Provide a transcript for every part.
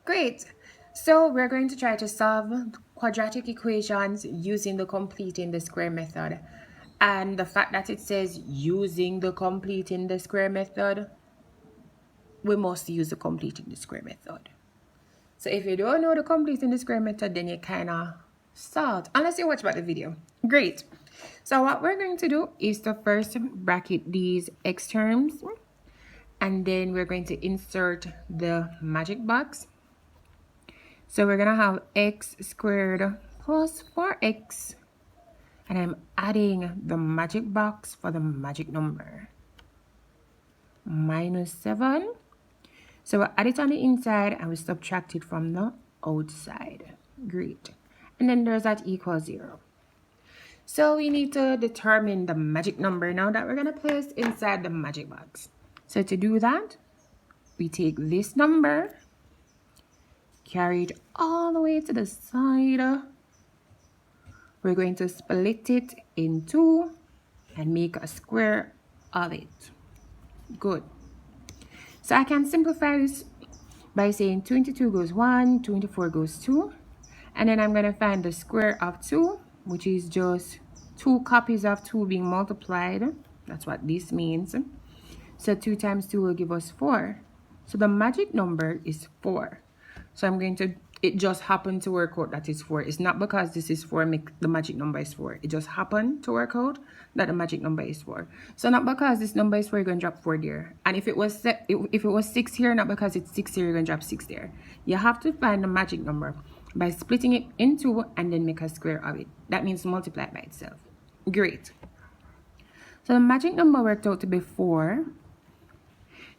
Great. So we're going to try to solve quadratic equations using the completing the square method. And the fact that it says using the completing the square method, we must use the completing the square method. So if you don't know the completing the square method, then you kind of start, unless you watch about the video. Great. So what we're going to do is to first bracket these x terms, and then we're going to insert the magic box. So we're going to have x squared plus 4x, and I'm adding the magic box for the magic number, minus 7. So we add it on the inside and we subtract it from the outside. Great. And then there's that equals 0. So we need to determine the magic number now that we're going to place inside the magic box. So to do that, we take this number, carry it all the way to the side. We're going to split it in 2 and make a square of it. Good. So I can simplify this by saying 22 goes 1, 24 goes 2. And then I'm going to find the square of 2, which is just 2 copies of 2 being multiplied. That's what this means. So 2 times 2 will give us 4. So the magic number is 4. So I'm going to, it just happened to work out that it's 4. It's not because this is 4, the magic number is 4. It just happened to work out that the magic number is 4. So not because this number is 4, you're going to drop 4 there. And if it was 6 here, not because it's 6 here, you're going to drop 6 there. You have to find the magic number by splitting it in 2 and then make a square of it. That means multiply it by itself. Great. So the magic number worked out to be 4.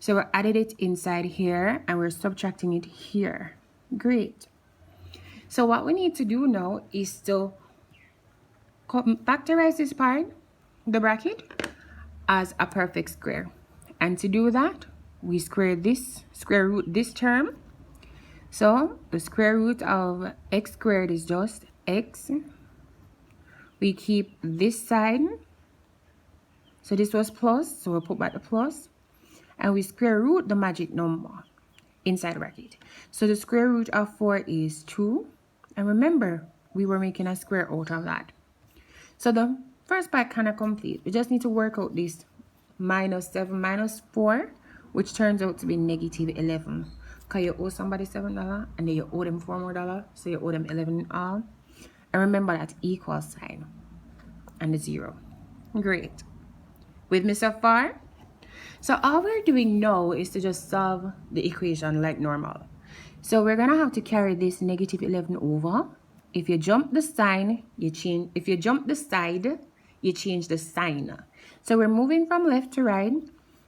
So we added it inside here and we're subtracting it here. Great. So what we need to do now is to factorize this part, the bracket, as a perfect square. And to do that, we square root this term. So the square root of x squared is just x. We keep this side. So this was plus, so we'll put back the plus. And we square root the magic number inside the bracket. So the square root of 4 is 2. And remember, we were making a square out of that. So the first part kind of complete. We just need to work out this minus 7 minus 4, which turns out to be negative 11. Because you owe somebody $7 and then you owe them $4 more, so you owe them 11 in all. And remember that equal sign and the 0. Great. With me so far? So all we're doing now is to just solve the equation like normal. So we're going to have to carry this negative 11 over. If you jump the sign, you change. If you jump the side, you change the sign. So we're moving from left to right.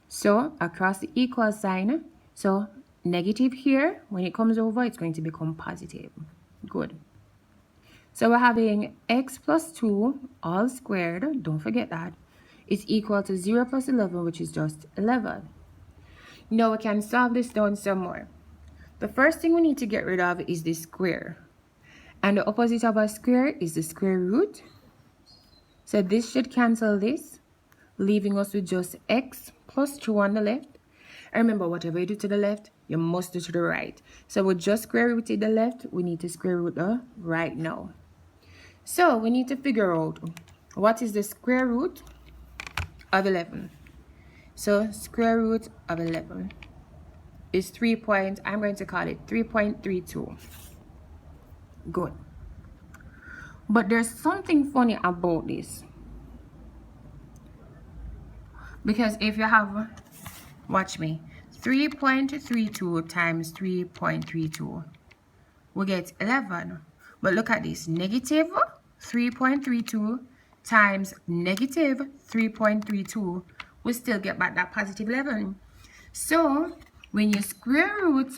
So across the equal sign. So negative here, when it comes over, it's going to become positive. Good. So we're having x plus 2 all squared. Don't forget that. Is equal to 0 plus 11, which is just 11. Now we can solve this down some more. The first thing we need to get rid of is the square. And the opposite of a square is the square root. So this should cancel this, leaving us with just x plus 2 on the left. And remember, whatever you do to the left, you must do to the right. So we just square rooted the left, we need to square root the right now. So we need to figure out what is the square root of 11. So square root of 11 is I'm going to call it 3.32. Good. But there's something funny about this. Because if you have, watch me, 3.32 times 3.32, we get 11. But look at this, negative 3.32 times negative 3.32, we still get back that positive 11. So when you square root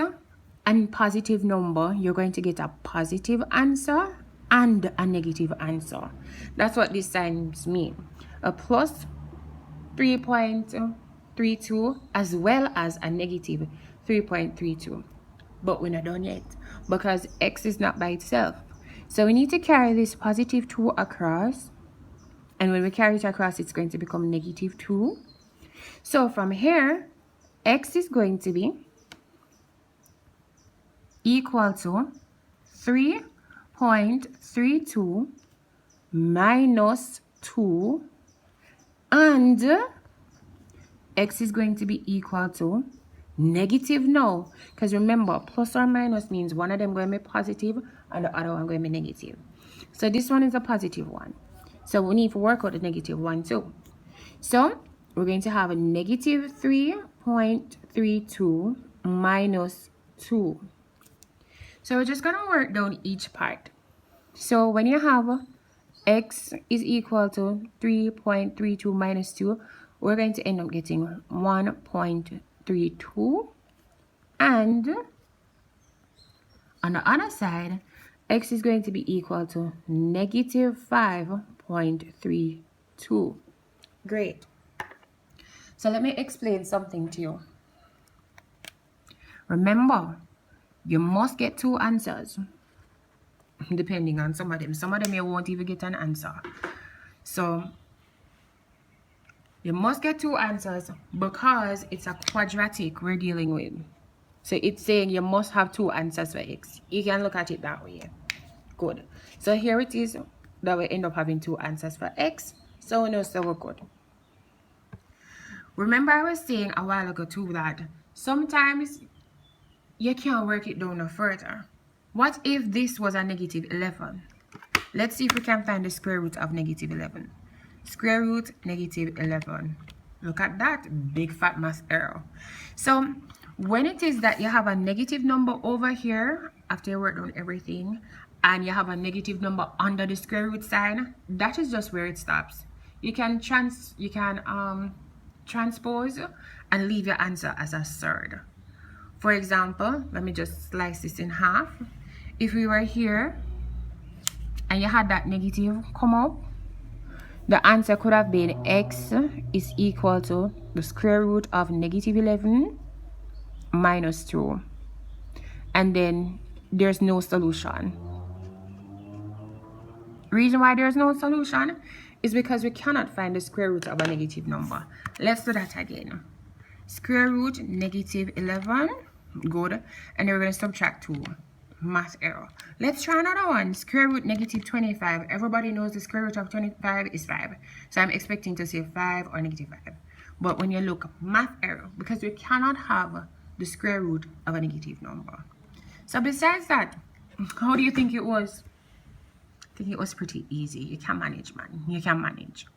a positive number, you're going to get a positive answer and a negative answer. That's what these signs mean. A plus 3.32 as well as a negative 3.32. But we're not done yet because x is not by itself. So we need to carry this positive 2 across. And when we carry it across, it's going to become negative 2. So from here, x is going to be equal to 3.32 minus 2, and x is going to be equal to negative now, because remember, plus or minus means one of them going to be positive and the other one going to be negative. So this one is a positive one, so we need to work out the negative one too. So we're going to have a negative 3.32 minus 2. So we're just going to work down each part. So when you have x is equal to 3.32 minus 2, we're going to end up getting 1.32. And on the other side, x is going to be equal to negative 5.32. Great. So let me explain something to you. Remember, you must get two answers, depending on some of them. Some of them you won't even get an answer. So you must get two answers because it's a quadratic we're dealing with. So it's saying you must have two answers for x. You can look at it that way. Good. So here it is that we end up having two answers for x. So we know, so we're good. Remember I was saying a while ago too that sometimes you can't work it down no further. What if this was a negative 11? Let's see if we can find the square root of negative 11. Square root negative 11. Look at that big fat math error. So when it is that you have a negative number over here after you work on everything, and you have a negative number under the square root sign, that is just where it stops. You can transpose and leave your answer as a third. For example, let me just slice this in half. If we were here and you had that negative come up, the answer could have been x is equal to the square root of negative 11 minus 2. And then there's no solution. Reason why there's no solution is because we cannot find the square root of a negative number. Let's do that again. Square root negative 11. Good. And then we're going to subtract 2. Math error. Let's try another one. Square root negative 25. Everybody knows the square root of 25 is 5. So I'm expecting to say 5 or negative 5. But when you look, math error, because we cannot have the square root of a negative number. So besides that, how do you think it was? I think it was pretty easy. You can manage, man. You can manage.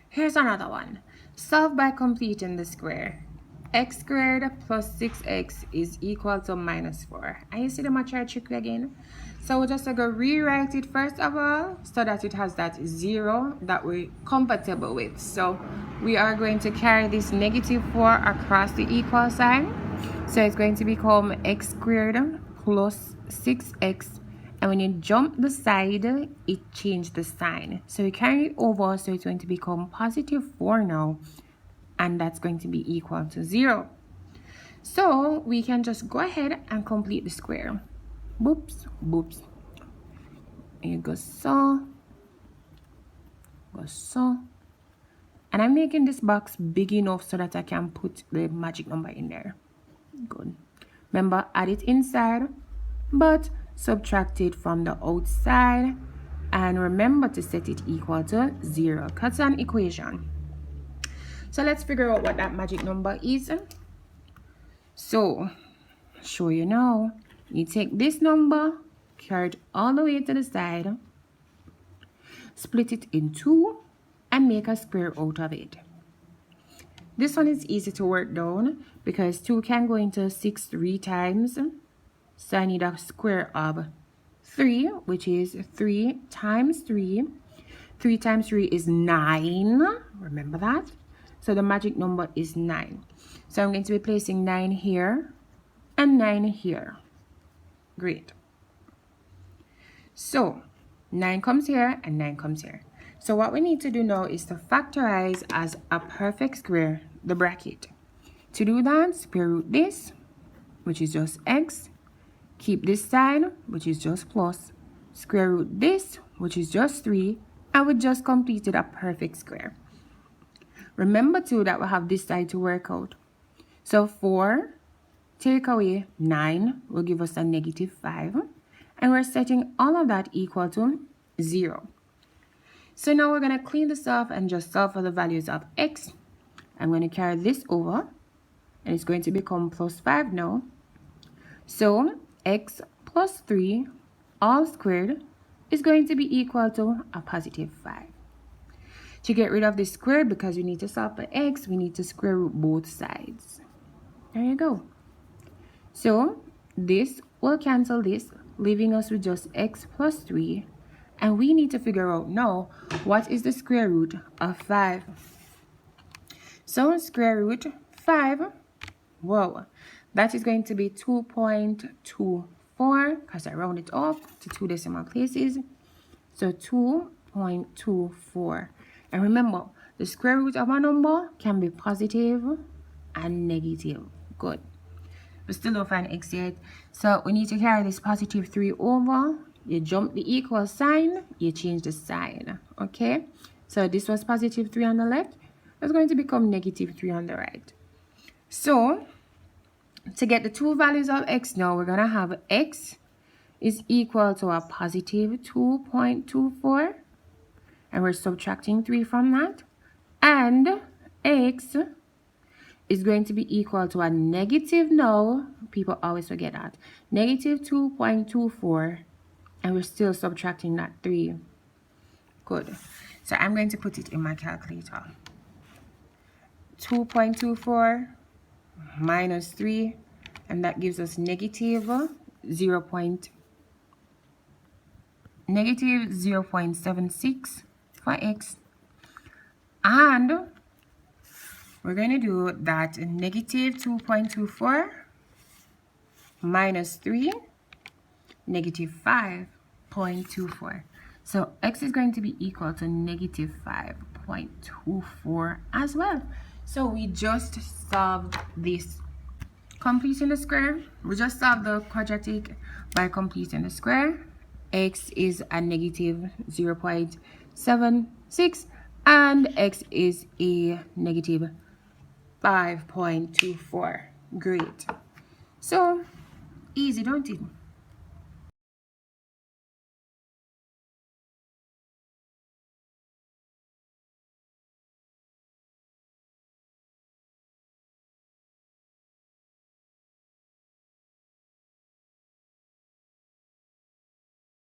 Here's another one. Solve by completing the square. X squared plus 6x is equal to minus 4. And you see the math trick again? So we're just going to rewrite it first of all so that it has that 0 that we're compatible with. So we are going to carry this negative 4 across the equal sign. So it's going to become x squared plus 6x. And when you jump the side, it changed the sign. So we carry it over, so it's going to become positive 4 now. And that's going to be equal to 0. So we can just go ahead and complete the square. Boops, boops. And you go so. Go so. And I'm making this box big enough so that I can put the magic number in there. Good. Remember, add it inside, but subtract it from the outside, and remember to set it equal to 0. That's an equation. So let's figure out what that magic number is. So show you now. You take this number, carry it all the way to the side, split it in 2, and make a square out of it. This one is easy to work down because 2 can go into 6 3 times. So I need a square of 3, which is 3 times 3. 3 times 3 is 9. Remember that? So the magic number is 9. So I'm going to be placing 9 here and 9 here. Great. So 9 comes here and 9 comes here. So what we need to do now is to factorize as a perfect square the bracket. To do that, square root this, which is just x. Keep this sign, which is just plus. Square root this, which is just 3. And we just completed a perfect square. Remember too that we have this side to work out. So 4 take away 9 will give us a negative 5. And we're setting all of that equal to 0. So now we're going to clean this off and just solve for the values of x. I'm going to carry this over. And it's going to become plus 5 now. So x plus 3 all squared is going to be equal to a positive 5. To get rid of this squared, because we need to solve for x, we need to square root both sides. There you go. So this will cancel this, leaving us with just x plus 3. And we need to figure out now what is the square root of 5. So square root 5, whoa, that is going to be 2.24, because I round it up to 2 decimal places. So 2.24. And remember, the square root of a number can be positive and negative. Good. We still don't find x yet. So we need to carry this positive 3 over. You jump the equal sign, you change the sign. Okay? So this was positive 3 on the left. It's going to become negative 3 on the right. So to get the two values of x now, we're going to have x is equal to a positive 2.24. And we're subtracting 3 from that. And x is going to be equal to a negative now. People always forget that. Negative 2.24. And we're still subtracting that 3. Good. So I'm going to put it in my calculator. 2.24 minus 3. And that gives us negative 0.76 for x. And we're going to do that negative 2.24 minus 3, negative 5.24. So x is going to be equal to negative 5.24 as well. So we just solved this. Completing the square, we just solved the quadratic by completing the square. X is a negative 0.76 and x is a negative 5.24. Great. So easy, don't it?